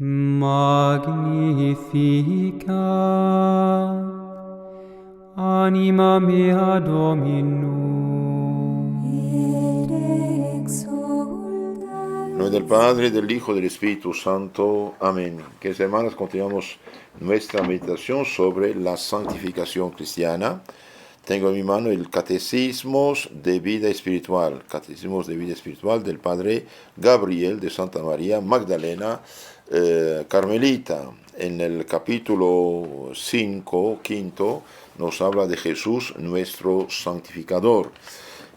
Magnificat anima mea Dominum. Et exultat. En nombre del Padre, del Hijo y del Espíritu Santo. Amén. Queridos hermanos, continuamos nuestra meditación sobre la santificación cristiana. Tengo en mi mano el Catecismos de Vida Espiritual, Catecismos de Vida Espiritual del Padre Gabriel de Santa María Magdalena Carmelita. En el capítulo 5, quinto, nos habla de Jesús, nuestro santificador.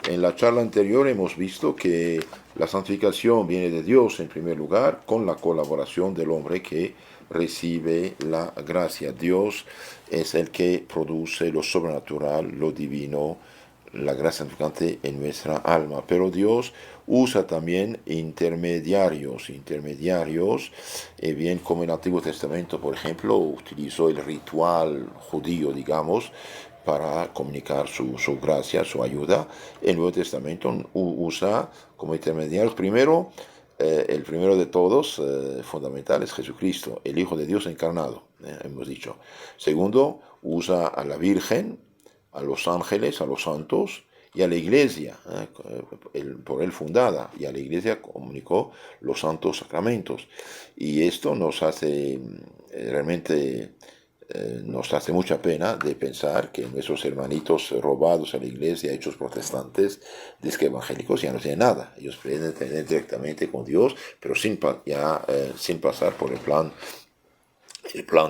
En la charla anterior hemos visto que la santificación viene de Dios en primer lugar, con la colaboración del hombre que recibe la gracia. Dios es el que produce lo sobrenatural, lo divino, la gracia santificante en nuestra alma. Pero Dios usa también intermediarios, bien como en el Antiguo Testamento, por ejemplo, utilizó el ritual judío, digamos, para comunicar su gracia, su ayuda. El Nuevo Testamento usa como intermediarios primero, el primero de todos, fundamental, es Jesucristo, el Hijo de Dios encarnado, hemos dicho. Segundo, usa a la Virgen, a los ángeles, a los santos y a la Iglesia, por él fundada, y a la Iglesia comunicó los santos sacramentos. Y esto nos hace realmente... nos hace mucha pena de pensar que nuestros hermanitos robados a la iglesia, hechos protestantes, disque evangélicos, ya no tienen nada. Ellos pueden tener directamente con Dios, pero sin pasar por el plan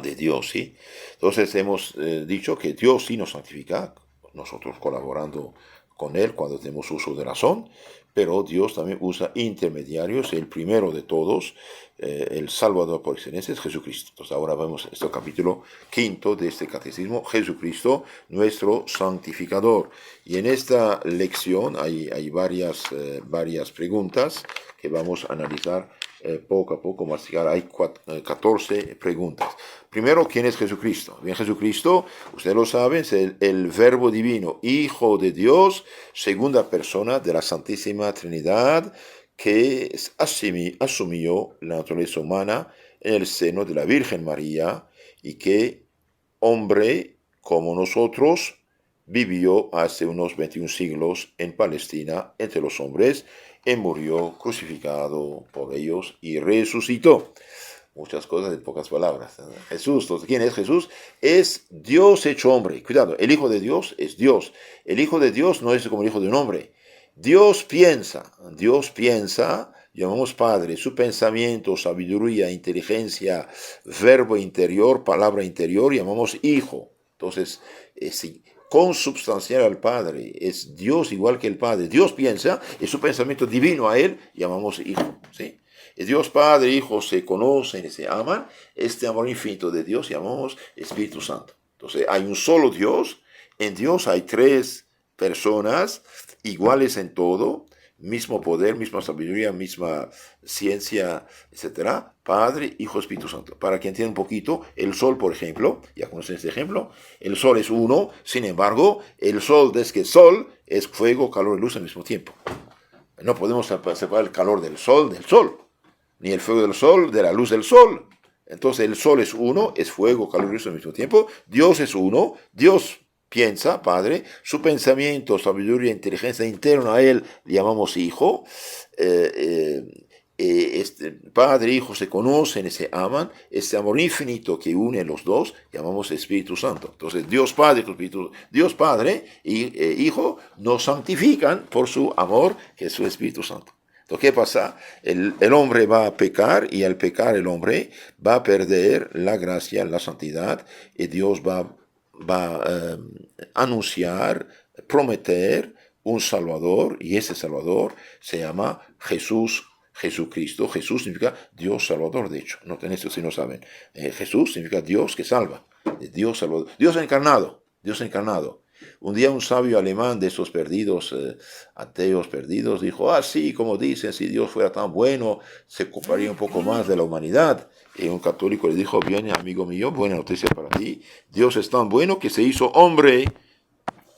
de Dios, ¿sí? Entonces hemos dicho que Dios sí nos santifica, nosotros colaborando con Él cuando tenemos uso de razón, pero Dios también usa intermediarios. El primero de todos, el Salvador por excelencia, es Jesucristo. Entonces ahora vemos este capítulo quinto de este catecismo, Jesucristo, nuestro santificador. Y en esta lección hay varias preguntas que vamos a analizar poco a poco, masticar. Hay 14 preguntas. Primero, ¿quién es Jesucristo? Bien, Jesucristo, ustedes lo saben, es el Verbo Divino, Hijo de Dios, segunda persona de la Santísima Trinidad, que asumió la naturaleza humana en el seno de la Virgen María y que, hombre como nosotros, vivió hace unos 21 siglos en Palestina entre los hombres y murió crucificado por ellos y resucitó. Muchas cosas en pocas palabras. Jesús, entonces, ¿quién es Jesús? Es Dios hecho hombre. Cuidado, el Hijo de Dios es Dios. El Hijo de Dios no es como el Hijo de un hombre. Dios piensa, llamamos Padre, su pensamiento, sabiduría, inteligencia, verbo interior, palabra interior, llamamos Hijo. Entonces, consubstancial al Padre, es Dios igual que el Padre. Dios piensa, es su pensamiento divino a Él, llamamos Hijo, ¿sí? Es Dios Padre, Hijo, se conocen y se aman. Este amor infinito de Dios llamamos Espíritu Santo. Entonces, hay un solo Dios. En Dios hay tres personas iguales en todo, mismo poder, misma sabiduría, misma ciencia, etc. Padre, Hijo, Espíritu Santo. Para que entiendan un poquito, el sol, por ejemplo, ya conocen este ejemplo, el sol es uno, sin embargo, el sol, desde que sol, es fuego, calor y luz al mismo tiempo. No podemos separar el calor del sol, ni el fuego del sol de la luz del sol. Entonces el sol es uno, es fuego, calor y luz al mismo tiempo. Dios es uno, Dios piensa, Padre, su pensamiento, sabiduría, inteligencia interna a Él llamamos Hijo. Padre e Hijo se conocen y se aman. Este amor infinito que une los dos llamamos Espíritu Santo. Entonces Dios Padre y Hijo nos santifican por su amor, que es su Espíritu Santo. Entonces, ¿qué pasa? El hombre va a pecar, y al pecar el hombre va a perder la gracia, la santidad, y Dios va a anunciar, prometer un Salvador, y ese Salvador se llama Jesucristo. Jesús significa Dios Salvador, de hecho, no tenéis, si no saben. Jesús significa Dios que salva, Dios Salvador, Dios encarnado. Un día un sabio alemán de esos perdidos, ateos perdidos, dijo, sí, como dicen, si Dios fuera tan bueno, se ocuparía un poco más de la humanidad. Y un católico le dijo, bien, amigo mío, buena noticia para ti, Dios es tan bueno que se hizo hombre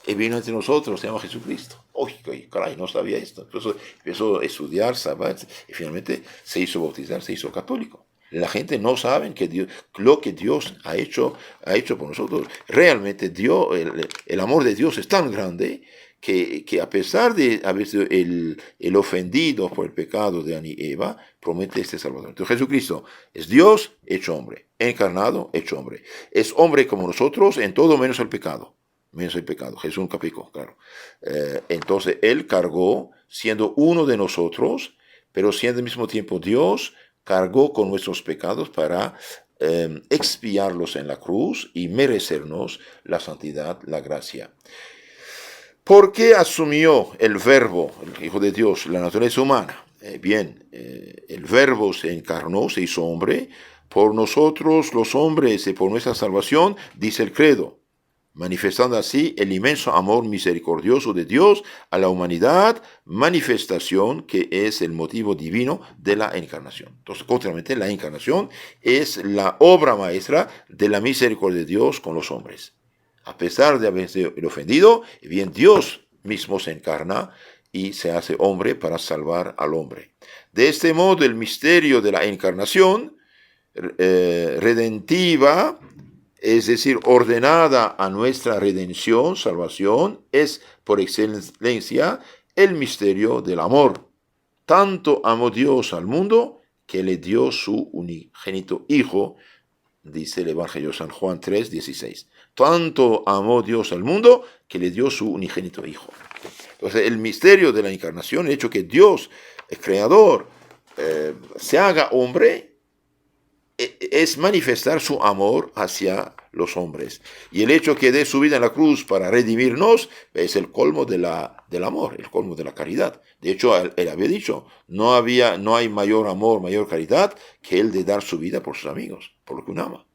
y vino entre nosotros, se llama Jesucristo. Oye, caray, no sabía esto. Entonces empezó a estudiar, saber, y finalmente se hizo bautizar, se hizo católico. La gente no sabe que Dios, lo que Dios ha hecho por nosotros. Realmente Dios, el amor de Dios es tan grande que a pesar de haber sido el ofendido por el pecado de Adán y Eva, promete este Salvador. Entonces Jesucristo es Dios hecho hombre, encarnado hecho hombre. Es hombre como nosotros en todo menos el pecado. Menos el pecado. Jesús nunca pecó, claro. Entonces Él cargó, siendo uno de nosotros, pero siendo al mismo tiempo Dios, cargó con nuestros pecados para expiarlos en la cruz y merecernos la santidad, la gracia. ¿Por qué asumió el Verbo, el Hijo de Dios, la naturaleza humana? El Verbo se encarnó, se hizo hombre, por nosotros los hombres y por nuestra salvación, dice el credo, manifestando así el inmenso amor misericordioso de Dios a la humanidad, manifestación que es el motivo divino de la encarnación. Entonces, contrariamente, la encarnación es la obra maestra de la misericordia de Dios con los hombres. A pesar de haber sido el ofendido, bien Dios mismo se encarna y se hace hombre para salvar al hombre. De este modo, el misterio de la encarnación redentiva, es decir, ordenada a nuestra redención, salvación, es por excelencia el misterio del amor. Tanto amó Dios al mundo que le dio su unigénito Hijo, dice el Evangelio de San Juan 3, 16. Tanto amó Dios al mundo que le dio su unigénito Hijo. Entonces, el misterio de la encarnación, el hecho que Dios, el Creador, se haga hombre, es manifestar su amor hacia los hombres. Y el hecho que dé su vida en la cruz para redimirnos es el colmo del amor, el colmo de la caridad. De hecho, él había dicho, no hay mayor amor, mayor caridad que el de dar su vida por sus amigos, por lo que uno ama.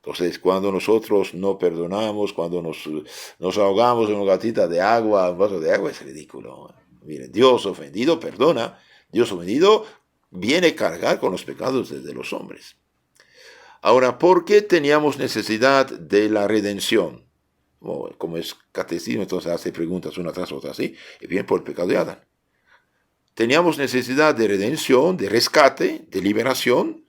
Entonces, cuando nosotros no perdonamos, cuando nos ahogamos en una gatita de agua, un vaso de agua, es ridículo. Miren, Dios ofendido perdona, Dios ofendido viene a cargar con los pecados de los hombres. Ahora, ¿por qué teníamos necesidad de la redención? Como es catecismo, entonces hace preguntas una tras otra, ¿sí? Y bien, por el pecado de Adán. Teníamos necesidad de redención, de rescate, de liberación,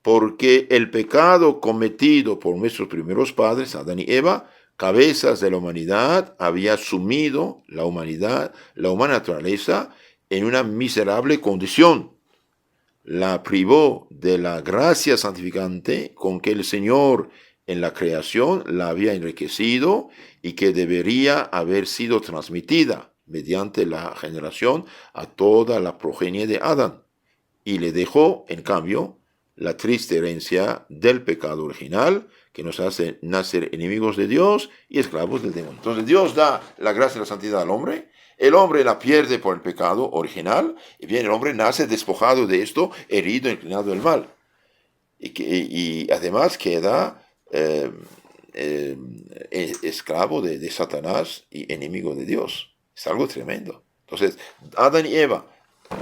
porque el pecado cometido por nuestros primeros padres, Adán y Eva, cabezas de la humanidad, había sumido la humanidad, la humana naturaleza, en una miserable condición. La privó de la gracia santificante con que el Señor en la creación la había enriquecido y que debería haber sido transmitida mediante la generación a toda la progenie de Adán. Y le dejó, en cambio, la triste herencia del pecado original que nos hace nacer enemigos de Dios y esclavos del demonio. Entonces Dios da la gracia y la santidad al hombre. El hombre la pierde por el pecado original, y bien, el hombre nace despojado de esto, herido, inclinado al mal. Y además queda esclavo de Satanás y enemigo de Dios. Es algo tremendo. Entonces, Adán y Eva,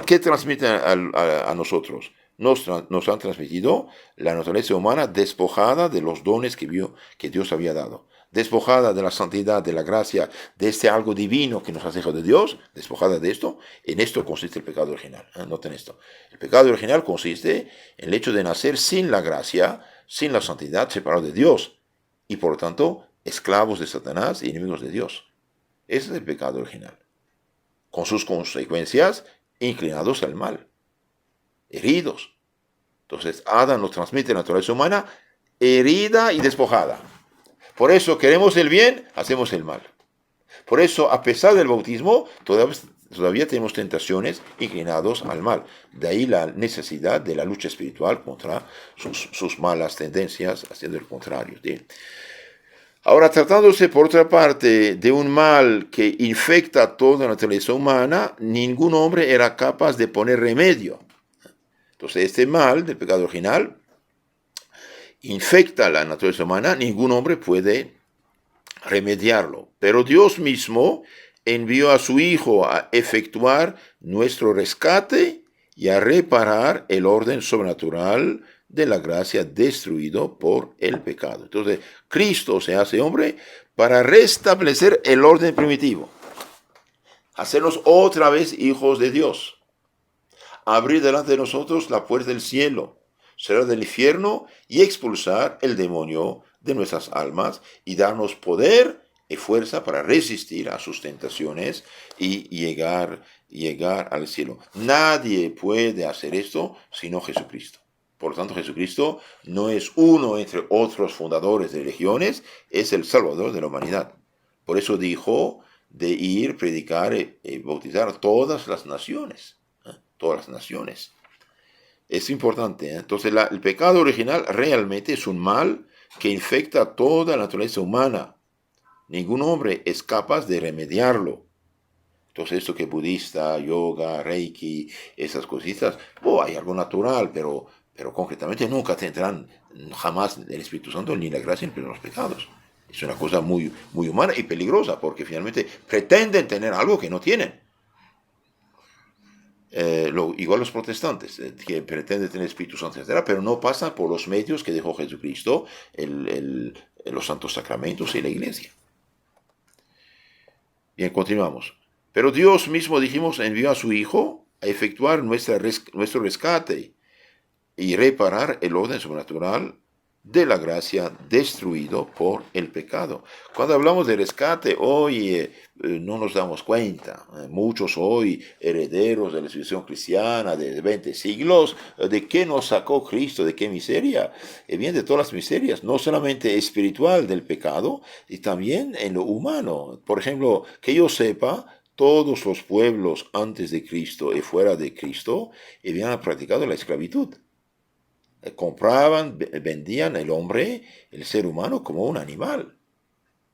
¿qué transmiten a nosotros? Nos han transmitido la naturaleza humana despojada de los dones que Dios había dado. Despojada de la santidad, de la gracia, de este algo divino que nos ha dejado de Dios, despojada de esto, en esto consiste el pecado original. Noten esto. El pecado original consiste en el hecho de nacer sin la gracia, sin la santidad, separado de Dios, y por lo tanto, esclavos de Satanás y enemigos de Dios. Ese es el pecado original. Con sus consecuencias, inclinados al mal, heridos. Entonces, Adán nos transmite la naturaleza humana herida y despojada. Por eso queremos el bien, hacemos el mal. Por eso, a pesar del bautismo, todavía tenemos tentaciones inclinados al mal. De ahí la necesidad de la lucha espiritual contra sus malas tendencias, haciendo el contrario. ¿Sí? Ahora, tratándose por otra parte de un mal que infecta toda la naturaleza humana, ningún hombre era capaz de poner remedio. Entonces, este mal del pecado original infecta la naturaleza humana, ningún hombre puede remediarlo. Pero Dios mismo envió a su Hijo a efectuar nuestro rescate y a reparar el orden sobrenatural de la gracia destruido por el pecado. Entonces, Cristo se hace hombre para restablecer el orden primitivo, hacernos otra vez hijos de Dios, abrir delante de nosotros la puerta del cielo, cerrar del infierno y expulsar el demonio de nuestras almas y darnos poder y fuerza para resistir a sus tentaciones y llegar al cielo. Nadie puede hacer esto sino Jesucristo. Por lo tanto, Jesucristo no es uno entre otros fundadores de religiones, es el Salvador de la humanidad. Por eso dijo de ir, predicar y bautizar a todas las naciones. Todas las naciones. Es importante. Entonces, el pecado original realmente es un mal que infecta a toda la naturaleza humana. Ningún hombre es capaz de remediarlo. Entonces, esto que budista, yoga, reiki, esas cositas, hay algo natural, pero concretamente nunca tendrán jamás el Espíritu Santo ni la gracia ni los pecados. Es una cosa muy, muy humana y peligrosa, porque finalmente pretenden tener algo que no tienen. Igual los protestantes, que pretenden tener Espíritu Santo, etc., pero no pasan por los medios que dejó Jesucristo, los santos sacramentos y la iglesia. Bien, continuamos. Pero Dios mismo, dijimos, envió a su Hijo a efectuar nuestro rescate y reparar el orden sobrenatural de la gracia destruido por el pecado. Cuando hablamos de rescate, hoy no nos damos cuenta. Muchos hoy, herederos de la civilización cristiana de 20 siglos, ¿de qué nos sacó Cristo? ¿De qué miseria? Bien, de todas las miserias, no solamente espiritual del pecado, y también en lo humano. Por ejemplo, que yo sepa, todos los pueblos antes de Cristo y fuera de Cristo habían practicado la esclavitud. Compraban, vendían el hombre, el ser humano, como un animal.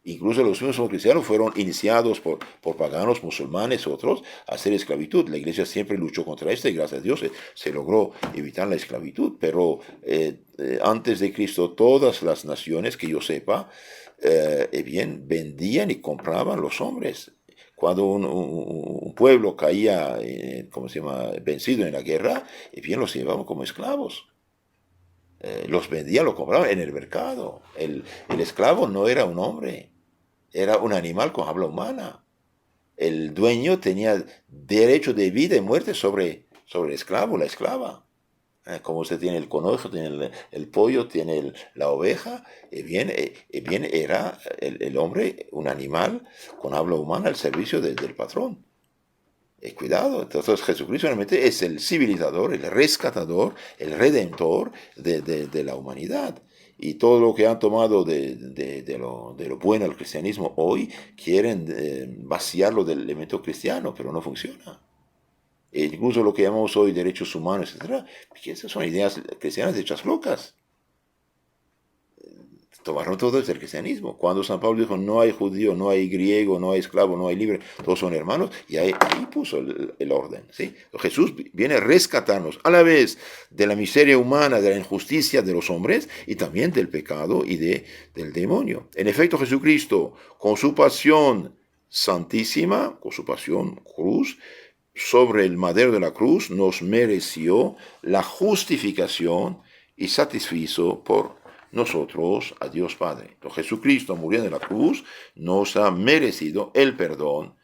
Incluso los mismos cristianos fueron iniciados por paganos, musulmanes, otros, a hacer esclavitud. La iglesia siempre luchó contra esto y gracias a Dios se logró evitar la esclavitud. Pero antes de Cristo, todas las naciones que yo sepa, bien, vendían y compraban los hombres. Cuando un pueblo caía, vencido en la guerra, bien los llevaban como esclavos. Los vendían, los compraban en el mercado. El esclavo no era un hombre, era un animal con habla humana. El dueño tenía derecho de vida y muerte sobre el esclavo, la esclava. Como usted tiene el conejo, tiene el pollo, tiene la oveja, bien era el hombre un animal con habla humana al servicio del patrón. Cuidado, entonces Jesucristo realmente es el civilizador, el rescatador, el redentor de la humanidad. Y todo lo que han tomado de lo bueno del cristianismo hoy, quieren vaciarlo del elemento cristiano, pero no funciona. E incluso lo que llamamos hoy derechos humanos, etc., esas son ideas cristianas hechas locas. Tomaron todo desde el cristianismo. Cuando San Pablo dijo, no hay judío, no hay griego, no hay esclavo, no hay libre, todos son hermanos, y ahí puso el orden. ¿Sí? Jesús viene a rescatarnos a la vez de la miseria humana, de la injusticia de los hombres, y también del pecado y del demonio. En efecto, Jesucristo, con su pasión santísima, con su pasión cruz, sobre el madero de la cruz, nos mereció la justificación y satisfizo por nosotros a Dios Padre. Entonces, Jesucristo muriendo en la cruz nos ha merecido el perdón,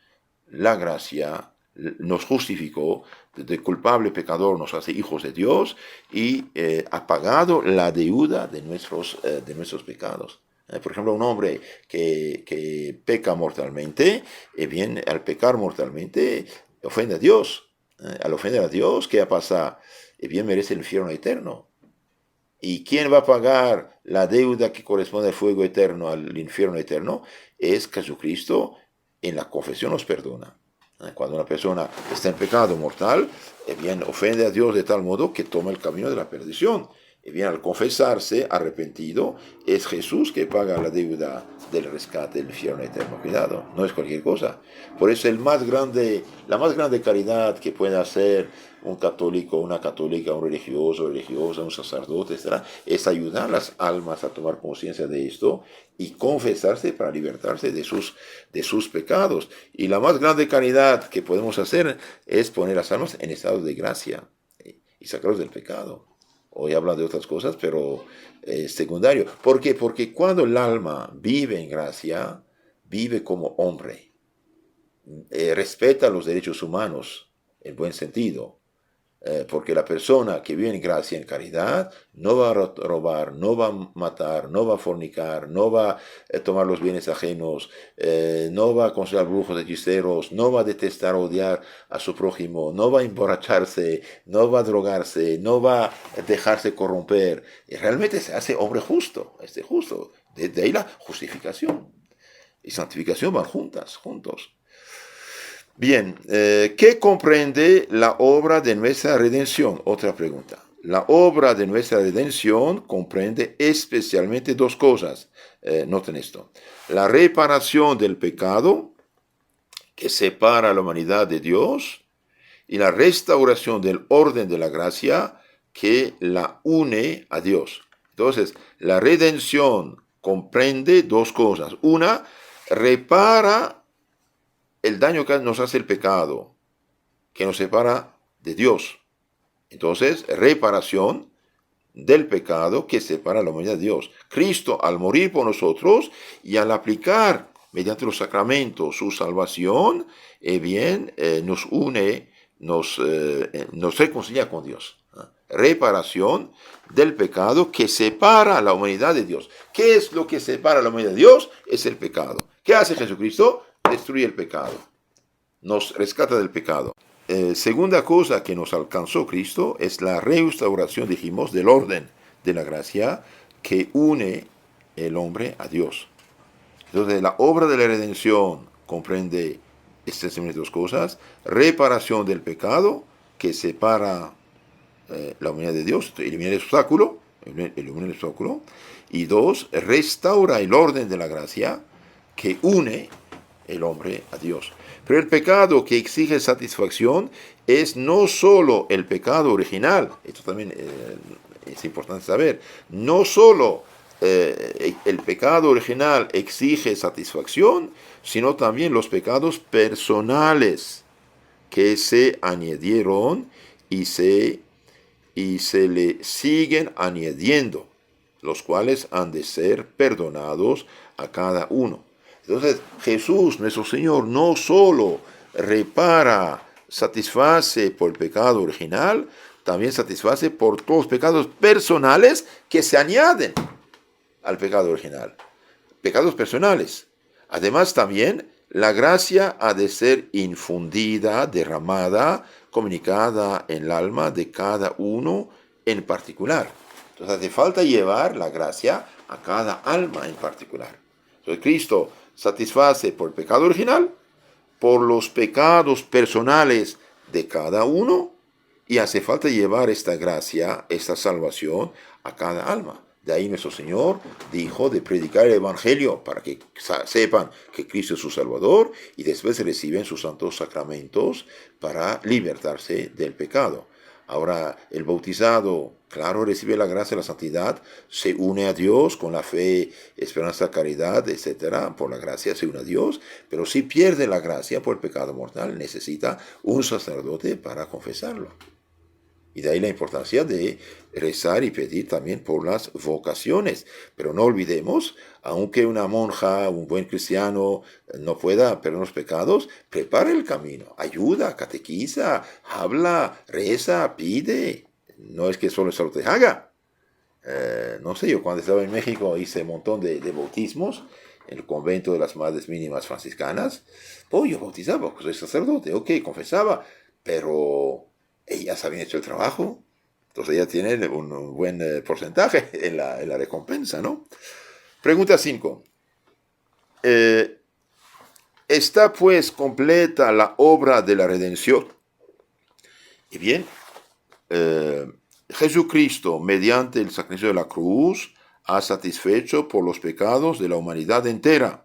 la gracia, nos justificó, de culpable pecador nos hace hijos de Dios y ha pagado la deuda de nuestros pecados. Por ejemplo, un hombre que peca mortalmente, bien, al pecar mortalmente, ofende a Dios. Al ofender a Dios, ¿qué pasa? Bien, merece el infierno eterno. ¿Y quién va a pagar la deuda que corresponde al fuego eterno, al infierno eterno? Es Jesucristo. En la confesión nos perdona. Cuando una persona está en pecado mortal, bien, ofende a Dios de tal modo que toma el camino de la perdición. Bien, al confesarse arrepentido, es Jesús que paga la deuda del rescate del infierno eterno. Cuidado, no es cualquier cosa. Por eso la más grande caridad que puede hacer un católico, una católica, un religioso, religiosa, un sacerdote, etc., es ayudar a las almas a tomar conciencia de esto y confesarse para libertarse de sus pecados. Y la más grande caridad que podemos hacer es poner las almas en estado de gracia y sacarlos del pecado. Hoy hablan de otras cosas, pero es secundario. ¿Por qué? Porque cuando el alma vive en gracia, vive como hombre. Respeta los derechos humanos, en buen sentido. Porque la persona que vive en gracia, en caridad, no va a robar, no va a matar, no va a fornicar, no va a tomar los bienes ajenos, no va a considerar brujos, hechiceros, no va a detestar, odiar a su prójimo, no va a emborracharse, no va a drogarse, no va a dejarse corromper. Y realmente se hace hombre justo, justo. De ahí la justificación y santificación van juntos. Bien, ¿qué comprende la obra de nuestra redención? Otra pregunta. La obra de nuestra redención comprende especialmente dos cosas. Noten esto. La reparación del pecado, que separa a la humanidad de Dios, y la restauración del orden de la gracia, que la une a Dios. Entonces, la redención comprende dos cosas. Una, repara el daño que nos hace el pecado, que nos separa de Dios. Entonces, reparación del pecado que separa a la humanidad de Dios. Cristo, al morir por nosotros y al aplicar mediante los sacramentos su salvación, nos une, nos reconcilia con Dios. Reparación del pecado que separa a la humanidad de Dios. ¿Qué es lo que separa a la humanidad de Dios? Es el pecado. ¿Qué hace Jesucristo? Destruye el pecado. Nos rescata del pecado. Segunda cosa que nos alcanzó Cristo es la restauración, dijimos, del orden de la gracia que une el hombre a Dios. Entonces, la obra de la redención comprende esencialmente dos cosas: reparación del pecado que separa la humanidad de Dios, elimina el obstáculo, y dos, restaura el orden de la gracia que une el hombre a Dios. Pero el pecado que exige satisfacción es no solo el pecado original, esto también es importante saber, no solo el pecado original exige satisfacción, sino también los pecados personales que se añadieron y se le siguen añadiendo, los cuales han de ser perdonados a cada uno. Entonces, Jesús, nuestro Señor, no solo repara, satisface por el pecado original, también satisface por todos los pecados personales que se añaden al pecado original. Pecados personales. Además, también la gracia ha de ser infundida, derramada, comunicada en el alma de cada uno en particular. Entonces, hace falta llevar la gracia a cada alma en particular. Entonces, Cristo satisface por el pecado original, por los pecados personales de cada uno, y hace falta llevar esta gracia, esta salvación a cada alma. De ahí nuestro Señor dijo de predicar el Evangelio para que sepan que Cristo es su Salvador y después reciben sus santos sacramentos para libertarse del pecado. Ahora, el bautizado, claro, recibe la gracia de la santidad, se une a Dios con la fe, esperanza, caridad, etc. Por la gracia se une a Dios, pero si pierde la gracia por el pecado mortal, necesita un sacerdote para confesarlo. Y de ahí la importancia de rezar y pedir también por las vocaciones. Pero no olvidemos, aunque una monja, un buen cristiano no pueda perdonar los pecados, prepara el camino, ayuda, catequiza, habla, reza, pide. No es que solo te haga. No sé, yo cuando estaba en México hice un montón de bautismos en el convento de las Madres Mínimas Franciscanas. Pues yo bautizaba, pues soy sacerdote, ok, confesaba, pero ellas habían hecho el trabajo, entonces ellas tienen un buen porcentaje en la recompensa, ¿no? Pregunta 5. ¿Está pues completa la obra de la redención? Y bien, Jesucristo, mediante el sacrificio de la cruz, ha satisfecho por los pecados de la humanidad entera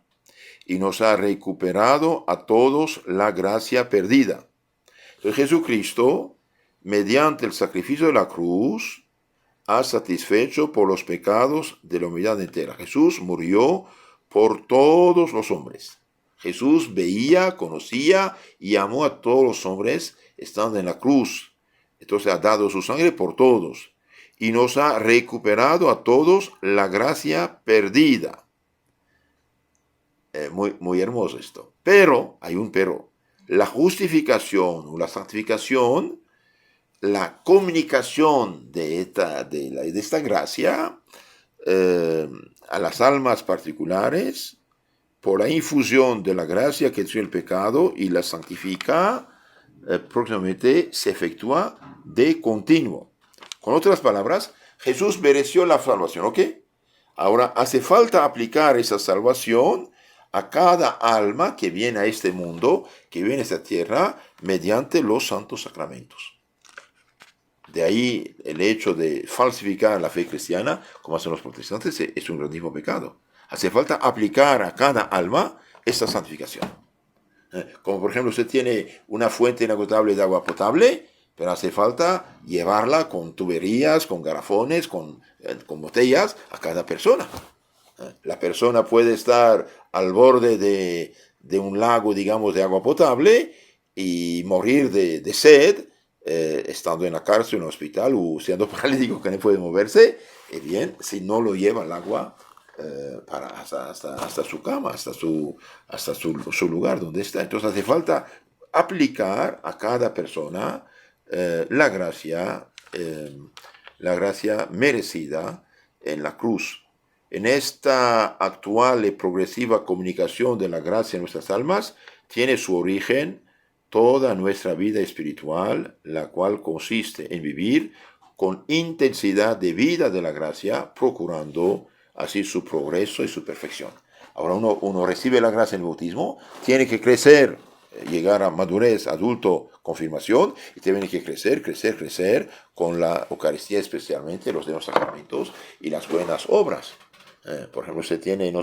y nos ha recuperado a todos la gracia perdida. Entonces Jesucristo, mediante el sacrificio de la cruz, ha satisfecho por los pecados de la humanidad entera. Jesús murió por todos los hombres. Jesús veía, conocía y amó a todos los hombres estando en la cruz. Entonces ha dado su sangre por todos y nos ha recuperado a todos la gracia perdida. Muy hermoso esto. Pero, hay un pero. La justificación o la santificación la comunicación de esta gracia a las almas particulares por la infusión de la gracia que destruye el pecado y la santifica, próximamente se efectúa de continuo. Con otras palabras, Jesús mereció la salvación, ¿ok? Ahora hace falta aplicar esa salvación a cada alma que viene a este mundo, que viene a esta tierra, mediante los santos sacramentos. De ahí el hecho de falsificar la fe cristiana, como hacen los protestantes, es un grandísimo pecado. Hace falta aplicar a cada alma esta santificación. Como por ejemplo, usted tiene una fuente inagotable de agua potable, pero hace falta llevarla con tuberías, con garrafones, con botellas a cada persona. La persona puede estar al borde de un lago, digamos, de agua potable y morir de sed, estando en la cárcel, en un hospital o siendo paralítico que no puede moverse. Y bien, si no lo lleva el agua hasta su cama, hasta su lugar donde está. Entonces hace falta aplicar a cada persona la gracia merecida en la cruz. En esta actual y progresiva comunicación de la gracia en nuestras almas, tiene su origen toda nuestra vida espiritual, la cual consiste en vivir con intensidad de vida de la gracia, procurando así su progreso y su perfección. Ahora uno recibe la gracia en el bautismo, tiene que crecer, llegar a madurez, adulto, confirmación, y tiene que crecer con la Eucaristía, especialmente los demás sacramentos y las buenas obras. Por ejemplo, usted tiene,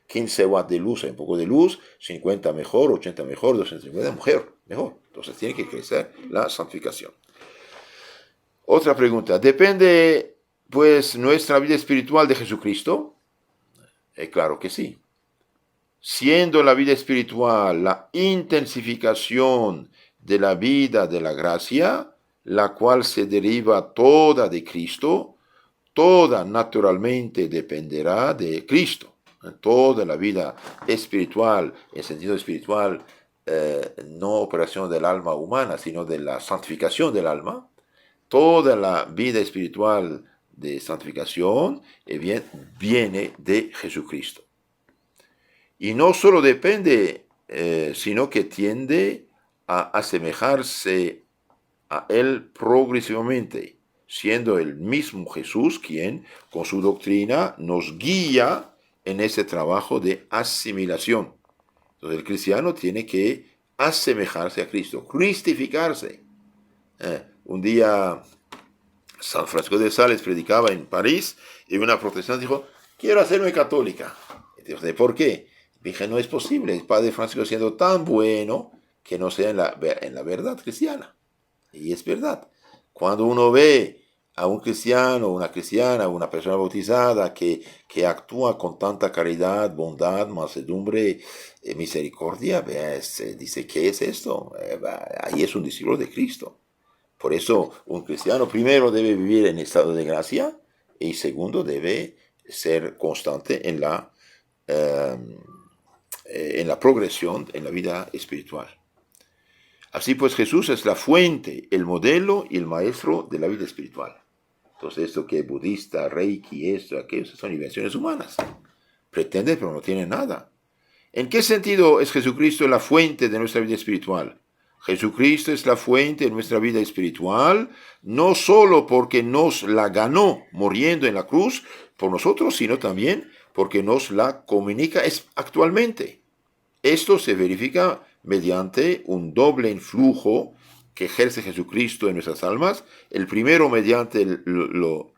15 watts de luz, hay un poco de luz, 50 mejor, 80 mejor, 250 mejor. Entonces tiene que crecer la santificación. Otra pregunta, ¿depende pues nuestra vida espiritual de Jesucristo? Claro que sí. Siendo la vida espiritual la intensificación de la vida de la gracia, la cual se deriva toda de Cristo, toda naturalmente dependerá de Cristo. Toda la vida espiritual, en sentido espiritual, no operación del alma humana, sino de la santificación del alma, toda la vida espiritual de santificación viene de Jesucristo. Y no solo depende, sino que tiende a asemejarse a Él progresivamente, siendo el mismo Jesús quien, con su doctrina, nos guía en ese trabajo de asimilación. Entonces el cristiano tiene que asemejarse a Cristo, cristificarse. Un día San Francisco de Sales predicaba en París y una protestante dijo, quiero hacerme católica. Entonces, ¿por qué? Dije, no es posible, el Padre Francisco siendo tan bueno que no sea en la verdad cristiana. Y es verdad. Cuando uno ve a un cristiano, una cristiana, una persona bautizada que actúa con tanta caridad, bondad, mansedumbre, misericordia, dice, ¿qué es esto? Ahí es un discípulo de Cristo. Por eso un cristiano primero debe vivir en estado de gracia y segundo debe ser constante en la progresión en la vida espiritual. Así pues Jesús es la fuente, el modelo y el maestro de la vida espiritual. Entonces esto que es budista, reiki, esto, aquello, son invenciones humanas. Pretende pero no tiene nada. ¿En qué sentido es Jesucristo la fuente de nuestra vida espiritual? Jesucristo es la fuente de nuestra vida espiritual, no solo porque nos la ganó muriendo en la cruz por nosotros, sino también porque nos la comunica actualmente. Esto se verifica mediante un doble influjo que ejerce Jesucristo en nuestras almas, el primero mediante lo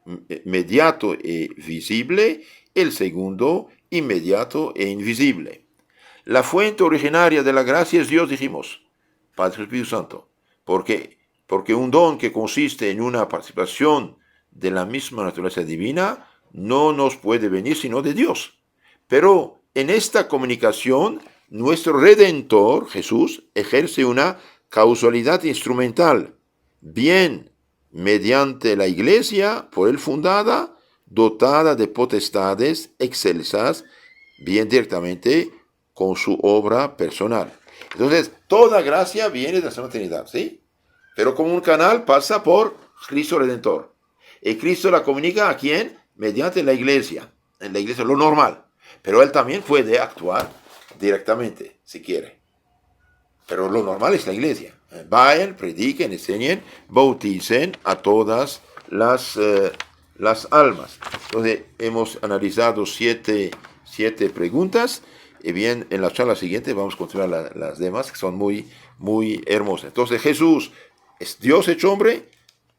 inmediato e visible, el segundo inmediato e invisible. La fuente originaria de la gracia es Dios, dijimos, Padre Espíritu Santo, porque un don que consiste en una participación de la misma naturaleza divina no nos puede venir sino de Dios. Pero en esta comunicación, nuestro Redentor, Jesús, ejerce una causalidad instrumental, bien mediante la Iglesia, por él fundada, dotada de potestades excelsas, bien directamente con su obra personal. Entonces, toda gracia viene de la Santa Trinidad, ¿sí? pero como un canal pasa por Cristo Redentor. Y Cristo la comunica a quién? Mediante la iglesia. En la iglesia, lo normal. Pero él también puede actuar directamente, si quiere. Pero lo normal es la iglesia. Vayan, prediquen, enseñen, bauticen a todas las almas. Entonces, hemos analizado siete preguntas. Y bien, en la charla siguiente vamos a continuar las demás, que son muy, muy hermosas. Entonces, Jesús es Dios hecho hombre,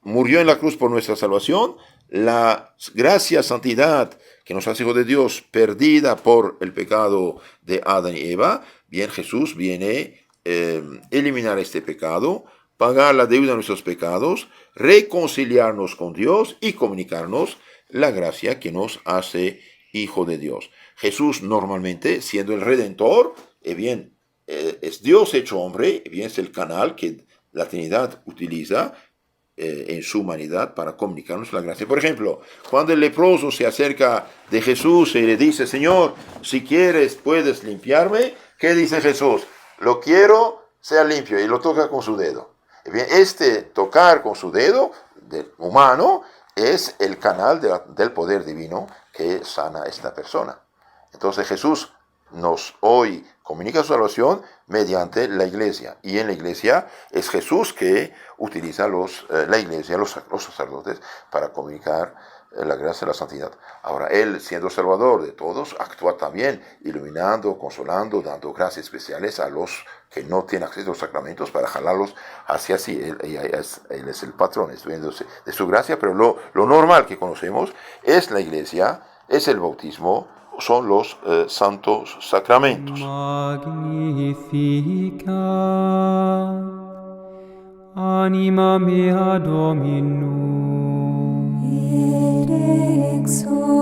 murió en la cruz por nuestra salvación. La gracia, santidad que nos hace hijos de Dios, perdida por el pecado de Adán y Eva. Bien, Jesús viene eliminar este pecado, pagar la deuda de nuestros pecados, reconciliarnos con Dios y comunicarnos la gracia que nos hace hijo de Dios. Jesús normalmente, siendo el Redentor, bien, es Dios hecho hombre, bien, es el canal que la Trinidad utiliza en su humanidad para comunicarnos la gracia. Por ejemplo, cuando el leproso se acerca de Jesús y le dice, Señor, si quieres puedes limpiarme, ¿qué dice Jesús? Lo quiero, sea limpio, y lo toca con su dedo. Bien, este tocar con su dedo humano es el canal del poder divino que sana a esta persona. Entonces Jesús nos hoy comunica su salvación mediante la iglesia. Y en la iglesia es Jesús que utiliza la iglesia, los sacerdotes, para comunicar la gracia y la santidad. Ahora, Él, siendo Salvador de todos, actúa también iluminando, consolando, dando gracias especiales a los que no tienen acceso a los sacramentos para jalarlos hacia sí. Él es el patrón de su gracia, pero lo normal que conocemos es la iglesia, es el bautismo, son los santos sacramentos. Magnificat anima mea Dominum. Ere exo